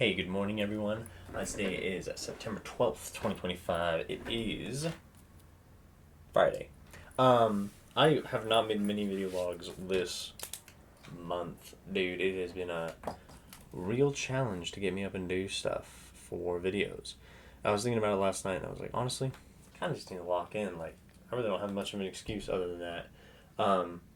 Hey, good morning, everyone. Today is September 12th, 2025. It is Friday. I have not made many video logs this month. Dude, it has been a real challenge to get me up and do stuff for videos. I was thinking about it last night, and I was like, honestly, I kind of just need to lock in. Like, I really don't have much of an excuse other than that.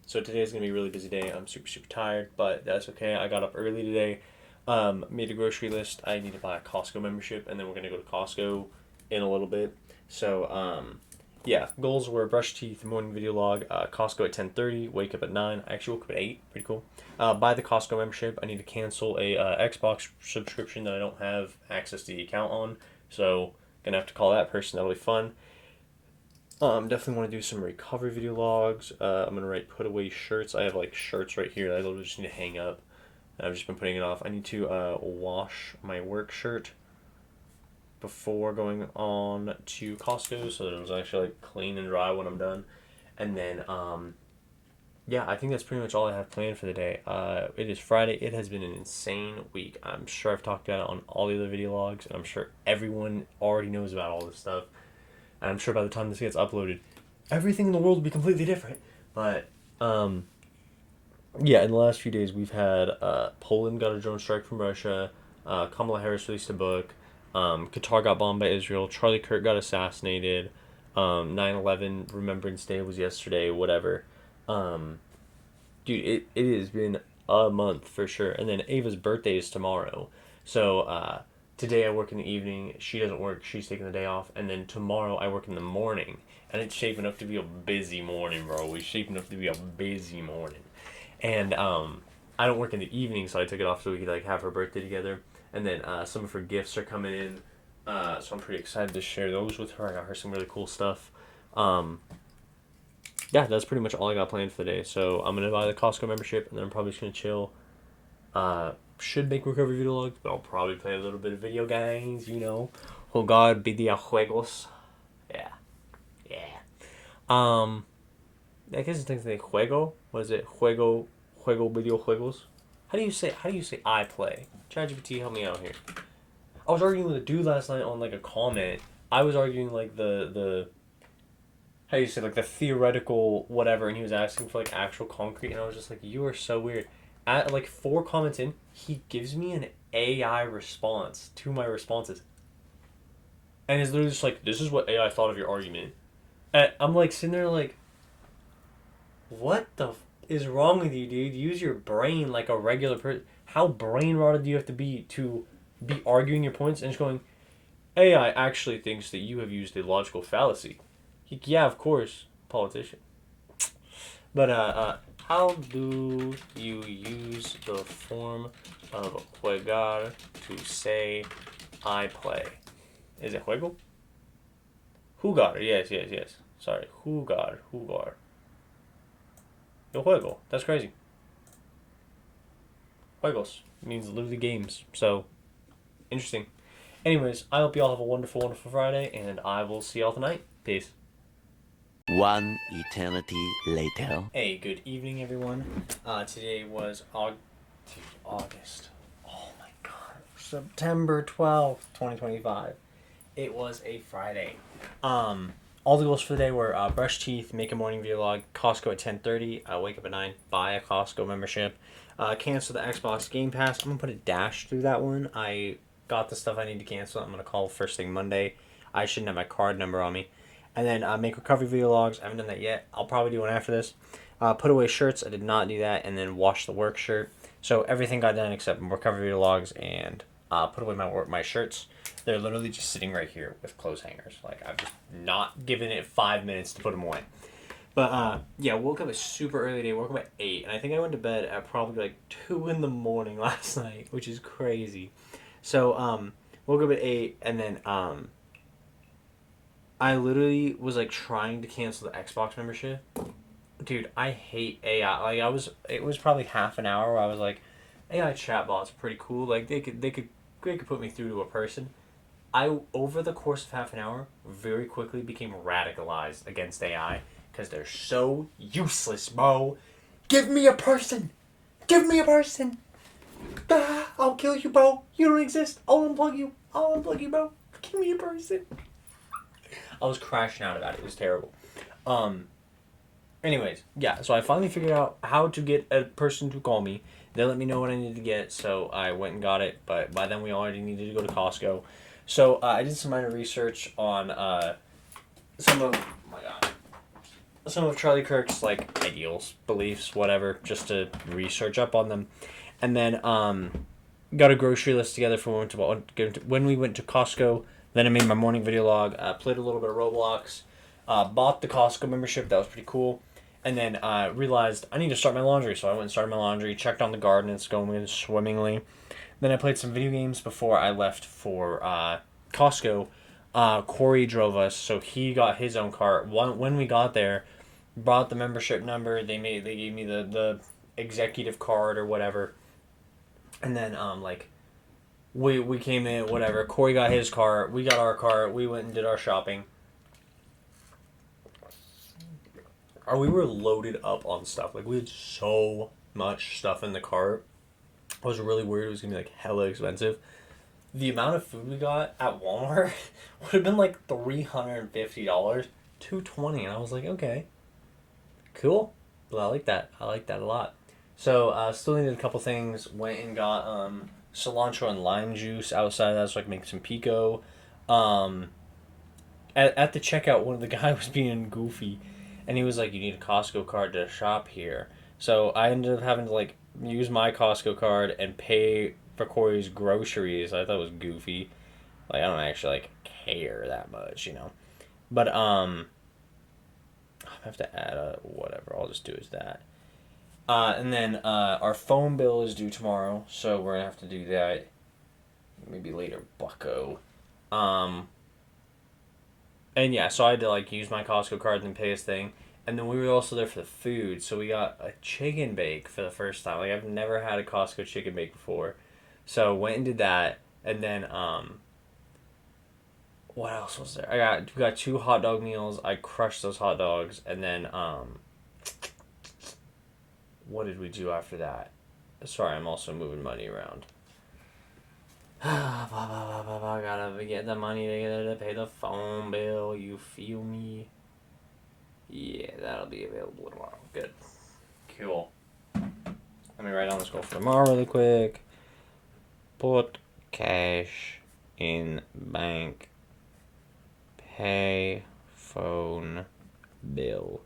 So today's going to be a really busy day. I'm super, super tired, but that's okay. I got up early today. Made a grocery list. I need to buy a Costco membership, and then we're gonna go to Costco in a little bit. So, yeah, goals were brush teeth, morning video log, Costco at 10:30, wake up at 9. I actually woke up at 8. Pretty cool. Buy the Costco membership. I need to cancel a Xbox subscription that I don't have access to the account on. So, gonna have to call that person. That'll be fun. Definitely want to do some recovery video logs. I'm gonna write put away shirts. I have like shirts right here that I literally just need to hang up. I've just been putting it off. I need to wash my work shirt before going on to Costco so that it was actually like clean and dry when I'm done. And then, yeah, I think that's pretty much all I have planned for the day. It is Friday. It has been an insane week. I'm sure I've talked about it on all the other video logs, and I'm sure everyone already knows about all this stuff. And I'm sure by the time this gets uploaded, everything in the world will be completely different. But, yeah, in the last few days, we've had Poland got a drone strike from Russia, Kamala Harris released a book, Qatar got bombed by Israel, Charlie Kirk got assassinated, 9/11 Remembrance Day was yesterday, whatever. Dude, it has been a month for sure. And then Ava's birthday is tomorrow. So today I work in the evening, she doesn't work, she's taking the day off, and then tomorrow I work in the morning. And it's shaping up to be a busy morning, bro. It's shaping up to be a busy morning. And I don't work in the evening, so I took it off so we could like have her birthday together. And then some of her gifts are coming in, so I'm pretty excited to share those with her. I got her some really cool stuff. Yeah, that's pretty much all I got planned for the day. So I'm gonna buy the Costco membership, and then I'm probably just gonna chill. Should make recovery video logs, but I'll probably play a little bit of video games. Jugar videojuegos. Yeah, yeah. I guess it's technically juego. What is it? Juego videojuegos. How do you say I play? ChatGPT, help me out here. I was arguing with a dude last night on like a comment. I was arguing like the how do you say, like the theoretical whatever, and he was asking for like actual concrete, and I was just like, you are so weird. At like 4 comments in, he gives me an AI response to my responses, and it's literally just like, this is what AI thought of your argument. And I'm like sitting there like, what the is wrong with you, dude? Use your brain like a regular person. How brain rotted do you have to be arguing your points and just going, AI actually thinks that you have used a logical fallacy. Yeah, of course, politician. But how do you use the form of jugar to say I play? Is it juego? Jugar, yes. Sorry, jugar. Yo juego. That's crazy. Juegos means literally games. So, interesting. Anyways, I hope you all have a wonderful, wonderful Friday, and I will see y'all tonight. Peace. One eternity later. Hey, good evening, everyone. Today was August. Oh my god. September 12th, 2025. It was a Friday. All the goals for the day were brush teeth, make a morning vlog, Costco at 10:30, wake up at 9, buy a Costco membership, cancel the Xbox Game Pass. I'm going to put a dash through that one. I got the stuff I need to cancel. I'm going to call first thing Monday. I shouldn't have my card number on me. And then make recovery video logs. I haven't done that yet. I'll probably do one after this. Put away shirts. I did not do that. And then wash the work shirt. So everything got done except recovery video logs and put away my shirts. They're literally just sitting right here with clothes hangers. Like, I've just not given it 5 minutes to put them away. But, yeah, woke up at super early today. Woke up at 8. And I think I went to bed at probably like 2 in the morning last night, which is crazy. So, woke up at 8 and then, I literally was like trying to cancel the Xbox membership. Dude, I hate AI. Like, it was probably half an hour where I was like, AI chatbot's pretty cool. Like, they could put me through to a person. I, over the course of half an hour, very quickly became radicalized against AI because they're so useless, bro. Give me a person. I'll kill you, bro. You don't exist. I'll unplug you. Bro. Give me a person. I was crashing out about it. It was terrible. Anyways, yeah. So I finally figured out how to get a person to call me. They let me know what I needed to get, so I went and got it. But by then we already needed to go to Costco. So I did some minor research on some of some of Charlie Kirk's like ideals, beliefs, whatever, just to research up on them, and then got a grocery list together for when we went to Costco. Then I made my morning video log, played a little bit of Roblox, bought the Costco membership. That was pretty cool. And then realized I need to start my laundry. So I went and started my laundry, checked on the garden. It's going swimmingly. Then I played some video games before I left for Costco. Corey drove us, so he got his own car. When we got there, brought the membership number. They gave me the executive card or whatever. And then we came in, whatever. Corey got his car. We got our car. We went and did our shopping. We were loaded up on stuff. Like, we had so much stuff in the cart. I was really worried it was going to be, like, hella expensive. The amount of food we got at Walmart would have been, like, $350. $220. And I was like, okay. Cool. Well, I like that. I like that a lot. So, still needed a couple things. Went and got cilantro and lime juice outside of that so I could make some pico. At the checkout, one of the guys was being goofy. And he was like, you need a Costco card to shop here. So I ended up having to, like, use my Costco card and pay for Corey's groceries. I thought it was goofy. Like, I don't actually, like, care that much, you know. But, I have to add a whatever. I'll just do is that. And then, our phone bill is due tomorrow. So we're going to have to do that. Maybe later, bucko. And yeah, so I had to, like, use my Costco card and pay his thing. And then we were also there for the food. So we got a chicken bake for the first time. Like, I've never had a Costco chicken bake before. So went and did that. And then, what else was there? We got 2 hot dog meals. I crushed those hot dogs. And then, what did we do after that? Sorry, I'm also moving money around. Gotta get the money together to pay the phone bill. You feel me? Yeah, that'll be available tomorrow. Good. Cool. Let me write down this goal for tomorrow really quick. Put cash in bank. Pay phone bill.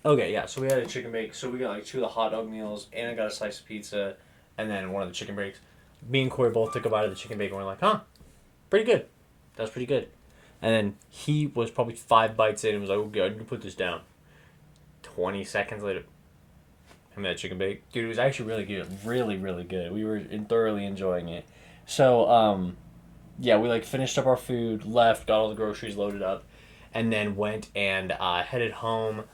Okay, yeah, so we had a chicken bake. So we got like 2 of the hot dog meals, and I got a slice of pizza, and then one of the chicken breaks. Me and Corey both took a bite of the chicken bake, and we're like, huh, pretty good. That was pretty good. And then he was probably 5 bites in and was like, okay, I need to put this down. 20 seconds later, I made that chicken bake. Dude, it was actually really good. Really, really good. We were thoroughly enjoying it. So, yeah, we like finished up our food, left, got all the groceries loaded up, and then went and headed home.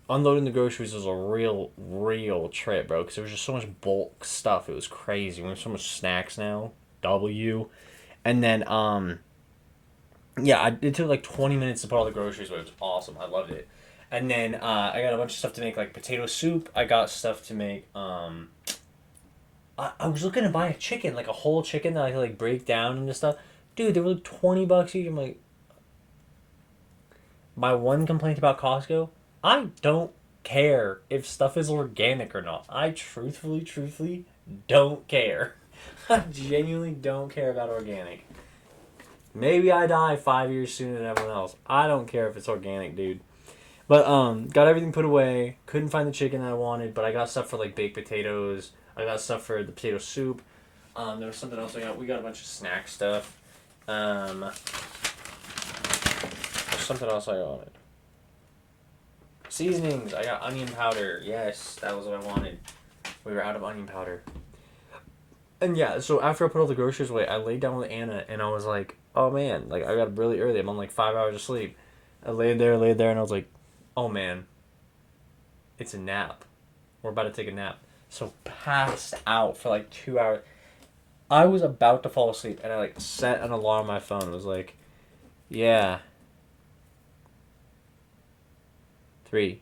Unloading the groceries was a real trip, bro, because there was just so much bulk stuff. It was crazy. We have so much snacks now. And then, yeah, it took like 20 minutes to put all the groceries away. It was awesome. I loved it. And then, I got a bunch of stuff to make, like potato soup. I got stuff to make, I was looking to buy a chicken, like a whole chicken that I could, like, break down into stuff. Dude, they were like $20 each. I'm like, my one complaint about Costco, I don't care if stuff is organic or not. I truthfully don't care. I genuinely don't care about organic. Maybe I die 5 years sooner than everyone else. I don't care if it's organic, dude. But got everything put away. Couldn't find the chicken that I wanted, but I got stuff for like baked potatoes. I got stuff for the potato soup. There was something else I got. We got a bunch of snack stuff. There's something else I wanted. Seasonings. I got onion powder. Yes, that was what I wanted. We were out of onion powder. And yeah, so after I put all the groceries away, I laid down with Anna, and I was like, oh man, like I got up really early. I'm on like 5 hours of sleep. I laid there, and I was like, oh man, it's a nap. We're about to take a nap. So passed out for like 2 hours. I was about to fall asleep, and I like set an alarm on my phone. It was like, yeah. 3.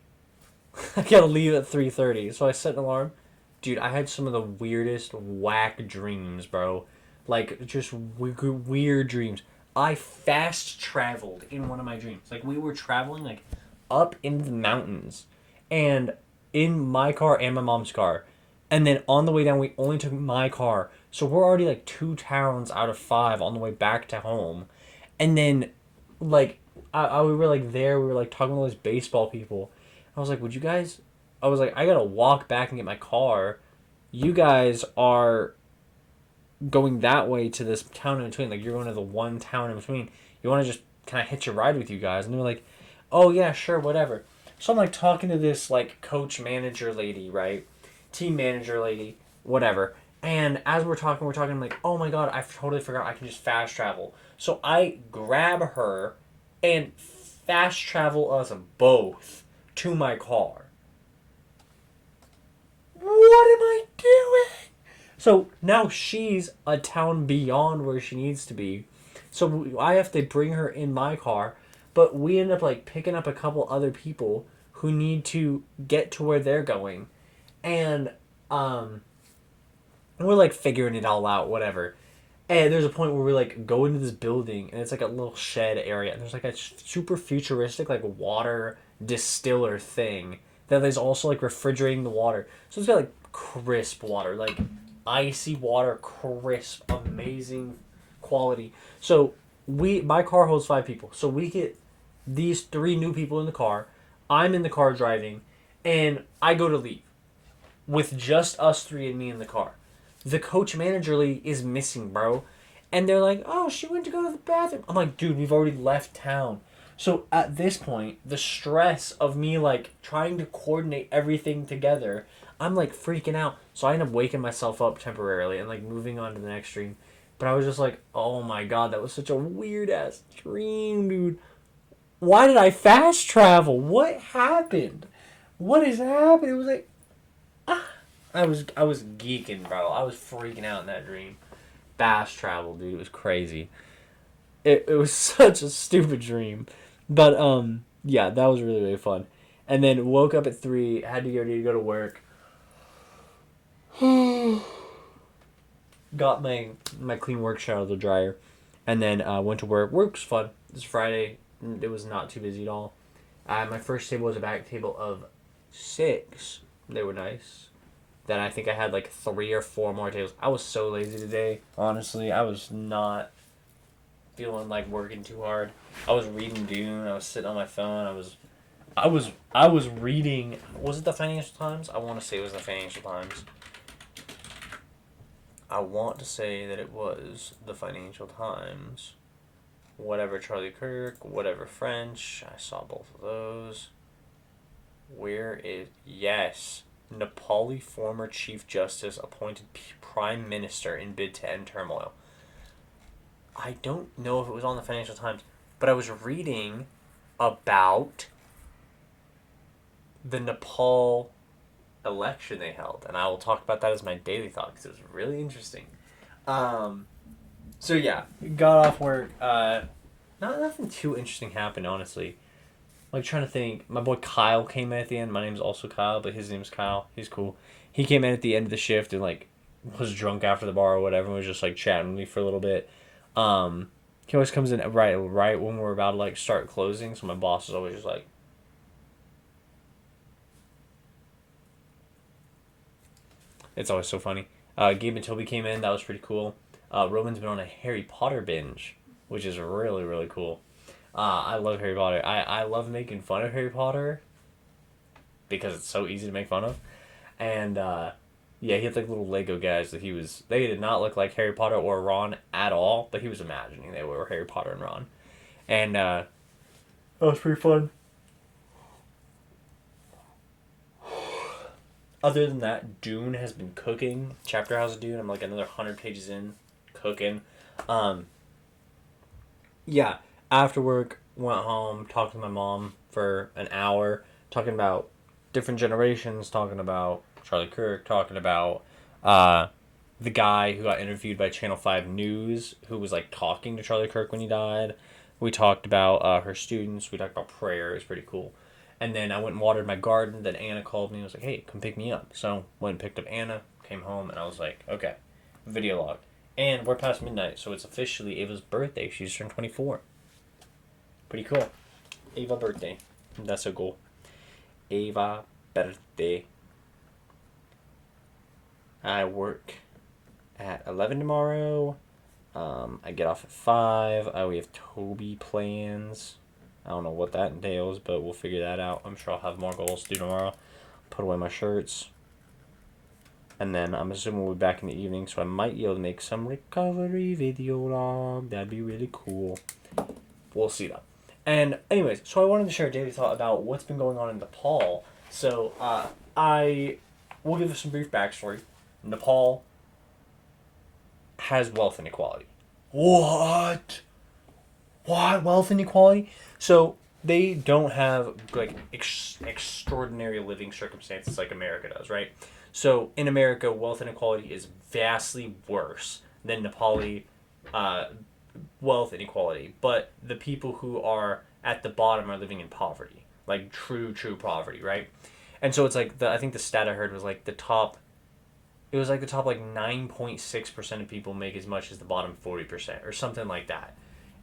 I gotta leave at 3:30, so I set an alarm. Dude, I had some of the weirdest whack dreams, bro. Like, just weird dreams. I fast traveled in one of my dreams. Like, we were traveling, like, up in the mountains. And in my car and my mom's car. And then on the way down, we only took my car. So we're already, like, 2 towns out of 5 on the way back to home. And then, like, we were, like, there. We were, like, talking to all these baseball people. I was like, would you guys... I was like, I gotta walk back and get my car. You guys are going that way to this town in between. Like, you're going to the one town in between. You want to just kind of hitch a ride with you guys? And they were like, oh, yeah, sure, whatever. So I'm, like, talking to this, like, coach manager lady, right? Team manager lady, whatever. And as we're talking, I'm like, oh, my God, I totally forgot I can just fast travel. So I grab her and fast travel us both to my car. What am I doing? So now she's a town beyond where she needs to be. So I have to bring her in my car, but we end up like picking up a couple other people who need to get to where they're going. And we're like figuring it all out, whatever. And there's a point where we like go into this building and it's like a little shed area and there's like a super futuristic like water distiller thing that is also like refrigerating the water. So it's got like crisp water, like icy water, crisp, amazing quality. So my car holds 5 people. So we get these 3 new people in the car. I'm in the car driving and I go to leave with just us 3 and me in the car. The coach manager lady is missing, bro. And they're like, oh, she went to go to the bathroom. I'm like, dude, we've already left town. So at this point, the stress of me like trying to coordinate everything together, I'm like freaking out. So I end up waking myself up temporarily and like moving on to the next dream. But I was just like, oh my God, that was such a weird ass dream, dude. Why did I fast travel? What happened? What is happening? It was like, I was geeking, bro. I was freaking out in that dream. Fast travel, dude. It was crazy. It was such a stupid dream. But yeah, that was really, really fun. And then woke up at 3, had to go to work. Got my clean work shirt out of the dryer. And then went to work. Work was fun. It was Friday. It was not too busy at all. My first table was a back table of 6. They were nice. Then I think I had like 3 or 4 more tables. I was so lazy today. Honestly, I was not feeling like working too hard. I was reading Dune. I was sitting on my phone. I was reading. Was it the Financial Times? I want to say it was the Financial Times. I want to say that it was the Financial Times. Whatever Charlie Kirk, whatever French. I saw both of those. Where is... Yes. Nepali former Chief Justice appointed Prime Minister in bid to end turmoil. I don't know if it was on the Financial Times, but I was reading about the Nepal election they held, and I will talk about that as my daily thought because it was really interesting. So yeah, got off work. Nothing too interesting happened, honestly. Like, trying to think. My boy Kyle came in at the end. My name's also Kyle, but his name's Kyle. He's cool. He came in at the end of the shift and, like, was drunk after the bar or whatever and was just, like, chatting with me for a little bit. He always comes in right when we're about to, like, start closing, so my boss is always just like... It's always so funny. Gabe and Toby came in. That was pretty cool. Roman's been on a Harry Potter binge, which is really, really cool. I love Harry Potter. I love making fun of Harry Potter because it's so easy to make fun of. And, yeah, he had, like, little Lego guys that they did not look like Harry Potter or Ron at all, but he was imagining they were Harry Potter and Ron. And, that was pretty fun. Other than that, Dune has been cooking. Chapter House of Dune, I'm, like, another 100 pages in, cooking. Yeah. After work, went home, talked to my mom for an hour, talking about different generations, talking about Charlie Kirk, talking about the guy who got interviewed by Channel 5 News, who was like talking to Charlie Kirk when he died. We talked about her students. We talked about prayer. It was pretty cool. And then I went and watered my garden. Then Anna called me and was like, hey, come pick me up. So went and picked up Anna, came home, and I was like, okay, video log. And we're past midnight, so it's officially Ava's birthday. She's turned 24. Pretty cool. Ava birthday. That's a goal. Ava birthday. I work at 11 tomorrow. I get off at 5. We have Toby plans. I don't know what that entails, but we'll figure that out. I'm sure I'll have more goals to do tomorrow. Put away my shirts. And then I'm assuming we'll be back in the evening, so I might be able to make some recovery video log. That'd be really cool. We'll see though. And anyways, so I wanted to share a daily thought about what's been going on in Nepal. So I will give us some brief backstory. Nepal has wealth inequality. What? What? Wealth inequality? So they don't have like extraordinary living circumstances like America does, right? So in America, wealth inequality is vastly worse than Nepali wealth inequality. But the people who are at the bottom are living in poverty, like true poverty, right? And so it's like I think the stat I heard was like the top. It was like the top like 9.6% of people make as much as the bottom 40% or something like that.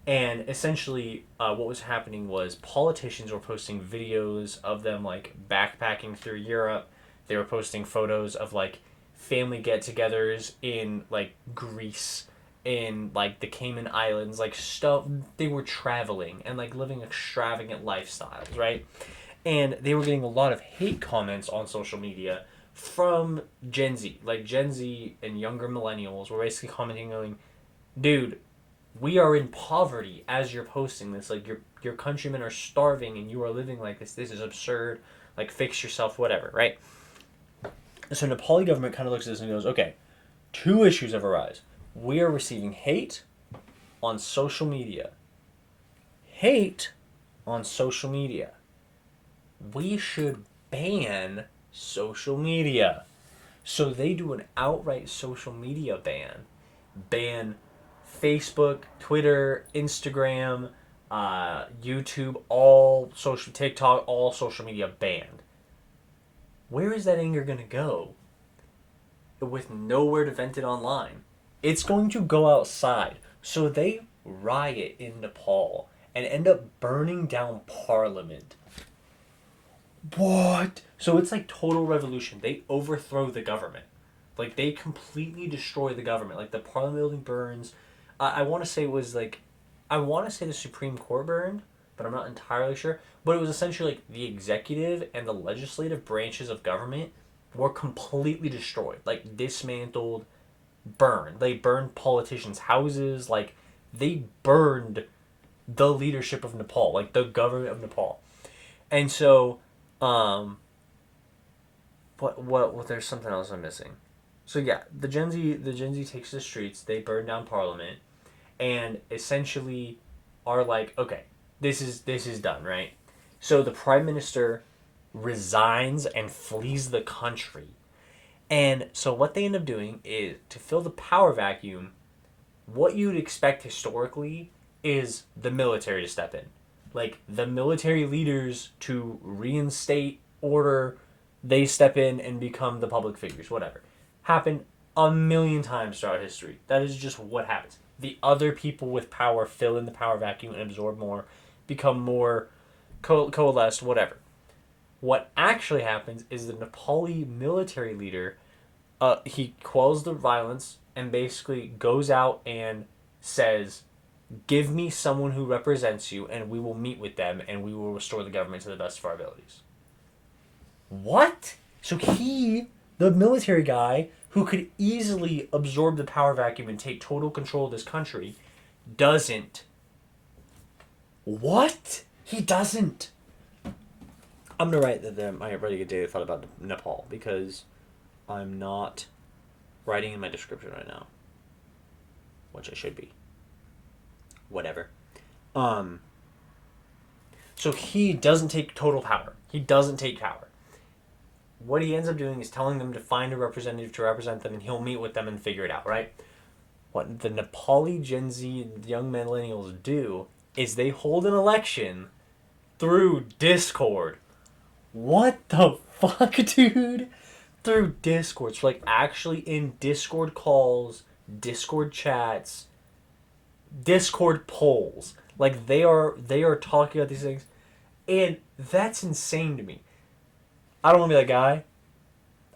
And essentially, what was happening was politicians were posting videos of them like backpacking through Europe. They were posting photos of like family get-togethers in like Greece, in like the Cayman Islands, like stuff. They were traveling and like living extravagant lifestyles, right? And they were getting a lot of hate comments on social media from Gen Z. Like Gen Z and younger millennials were basically commenting, going, "Dude, we are in poverty as you're posting this. Like your countrymen are starving and you are living like this. This is absurd. Like fix yourself, whatever." Right? So Nepali government kind of looks at this and goes, "Okay, two issues have arisen. We are receiving hate on social media. Hate on social media. We should ban social media." So they do an outright social media ban. Ban Facebook, Twitter, Instagram, YouTube, all social, TikTok, all social media banned. Where is that anger going to go with nowhere to vent it online? It's going to go outside. So they riot in Nepal and end up burning down parliament. What? So it's like total revolution. They overthrow the government. Like they completely destroy the government. Like the parliament building burns. I want to say it was like, I want to say the Supreme Court burned, but I'm not entirely sure. But it was essentially like the executive and the legislative branches of government were completely destroyed. Like dismantled, burned. They burned politicians' houses. Like they burned the leadership of Nepal. Like the government of Nepal. And so, what there's something else I'm missing. So yeah, the Gen Z takes the streets, they burn down parliament, and essentially are like, okay, this is done, right? So the prime minister resigns and flees the country. And so what they end up doing is to fill the power vacuum, what you'd expect historically is the military to step in. Like the military leaders to reinstate order, they step in and become the public figures, whatever. Happened a million times throughout history. That is just what happens. The other people with power fill in the power vacuum and absorb more, become more coalesced, whatever. What actually happens is the Nepali military leader, he quells the violence and basically goes out and says, "Give me someone who represents you and we will meet with them and we will restore the government to the best of our abilities." What? So he, the military guy who could easily absorb the power vacuum and take total control of this country, doesn't. What? He doesn't. I'm gonna write that my really good daily thought about Nepal because I'm not writing in my description right now, which I should be. Whatever. So he doesn't take total power. He doesn't take power. What he ends up doing is telling them to find a representative to represent them, and he'll meet with them and figure it out, right? What the Nepali Gen Z young millennials do is they hold an election through Discord. What the fuck, dude? Through Discord. So, like, actually in Discord calls, Discord chats, Discord polls. Like, they are talking about these things. And that's insane to me. I don't want to be that guy.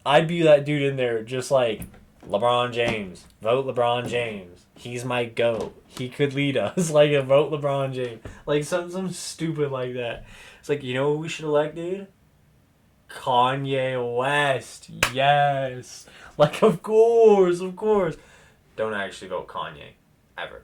I'd be that dude in there just like, LeBron James. Vote LeBron James. He's my GOAT. He could lead us. Like, a vote LeBron James. Like, some stupid like that. It's like, you know what we should elect, dude? Kanye West. Yes. Like, of course, of course. Don't actually vote Kanye. Ever.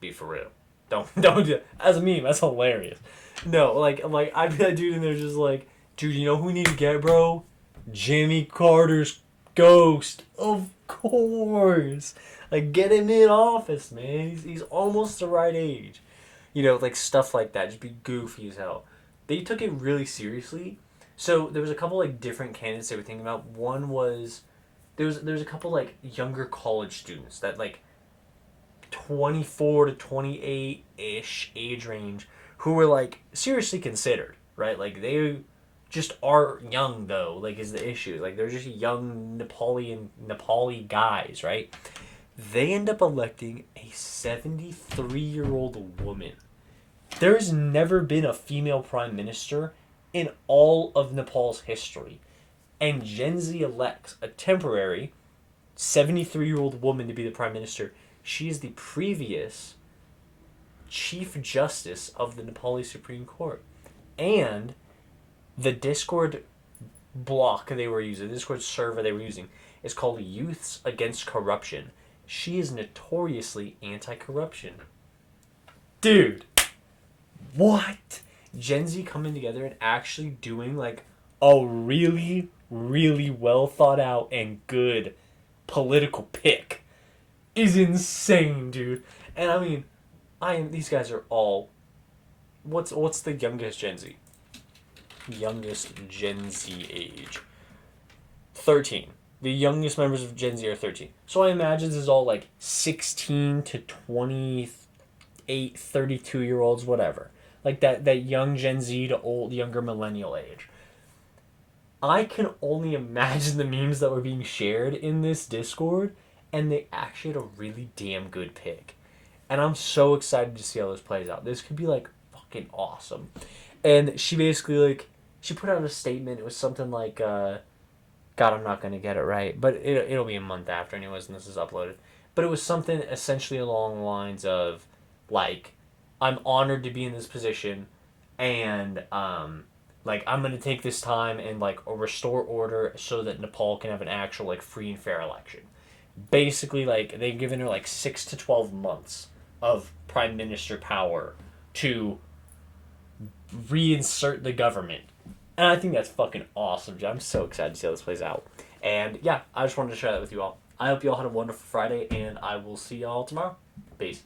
Be for real. Don't do it. As a meme, that's hilarious. No, like I'd be that dude in there just like, dude, you know who we need to get, bro? Jimmy Carter's ghost. Of course. Like, get him in office, man. He's almost the right age. You know, like, stuff like that. Just be goofy as hell. They took it really seriously. So there was a couple like different candidates they were thinking about. One was there was a couple like younger college students that like 24 to 28 ish age range who were like seriously considered, right? Like, they just are young though, like, is the issue. Like, they're just young Nepali guys, right? They end up electing a 73-year-old woman. There has never been a female prime minister in all of Nepal's history. And Gen Z elects a temporary 73-year-old woman to be the prime minister. She is the previous Chief Justice of the Nepali Supreme Court. And the Discord block they were using, the Discord server they were using, is called Youths Against Corruption. She is notoriously anti-corruption. Dude, what? Gen Z coming together and actually doing like a really, really well thought out and good political pick is insane, dude. And I mean, these guys are all what's the youngest Gen Z? Youngest Gen Z age. 13. The youngest members of Gen Z are 13. So I imagine this is all like 16 to 28, 32-year-olds, whatever. Like that young Gen Z to old, younger millennial age. I can only imagine the memes that were being shared in this Discord, and they actually had a really damn good pick. And I'm so excited to see how this plays out. This could be like fucking awesome. And she basically like, she put out a statement. It was something like, God, I'm not going to get it right, but it'll be a month after anyways when this is uploaded. But it was something essentially along the lines of, like, I'm honored to be in this position, and, like, I'm going to take this time and, like, restore order so that Nepal can have an actual, like, free and fair election. Basically, like, they've given her, like, 6 to 12 months of prime minister power to reinsert the government. And I think that's fucking awesome. I'm so excited to see how this plays out. And yeah, I just wanted to share that with you all. I hope you all had a wonderful Friday, and I will see y'all tomorrow. Peace.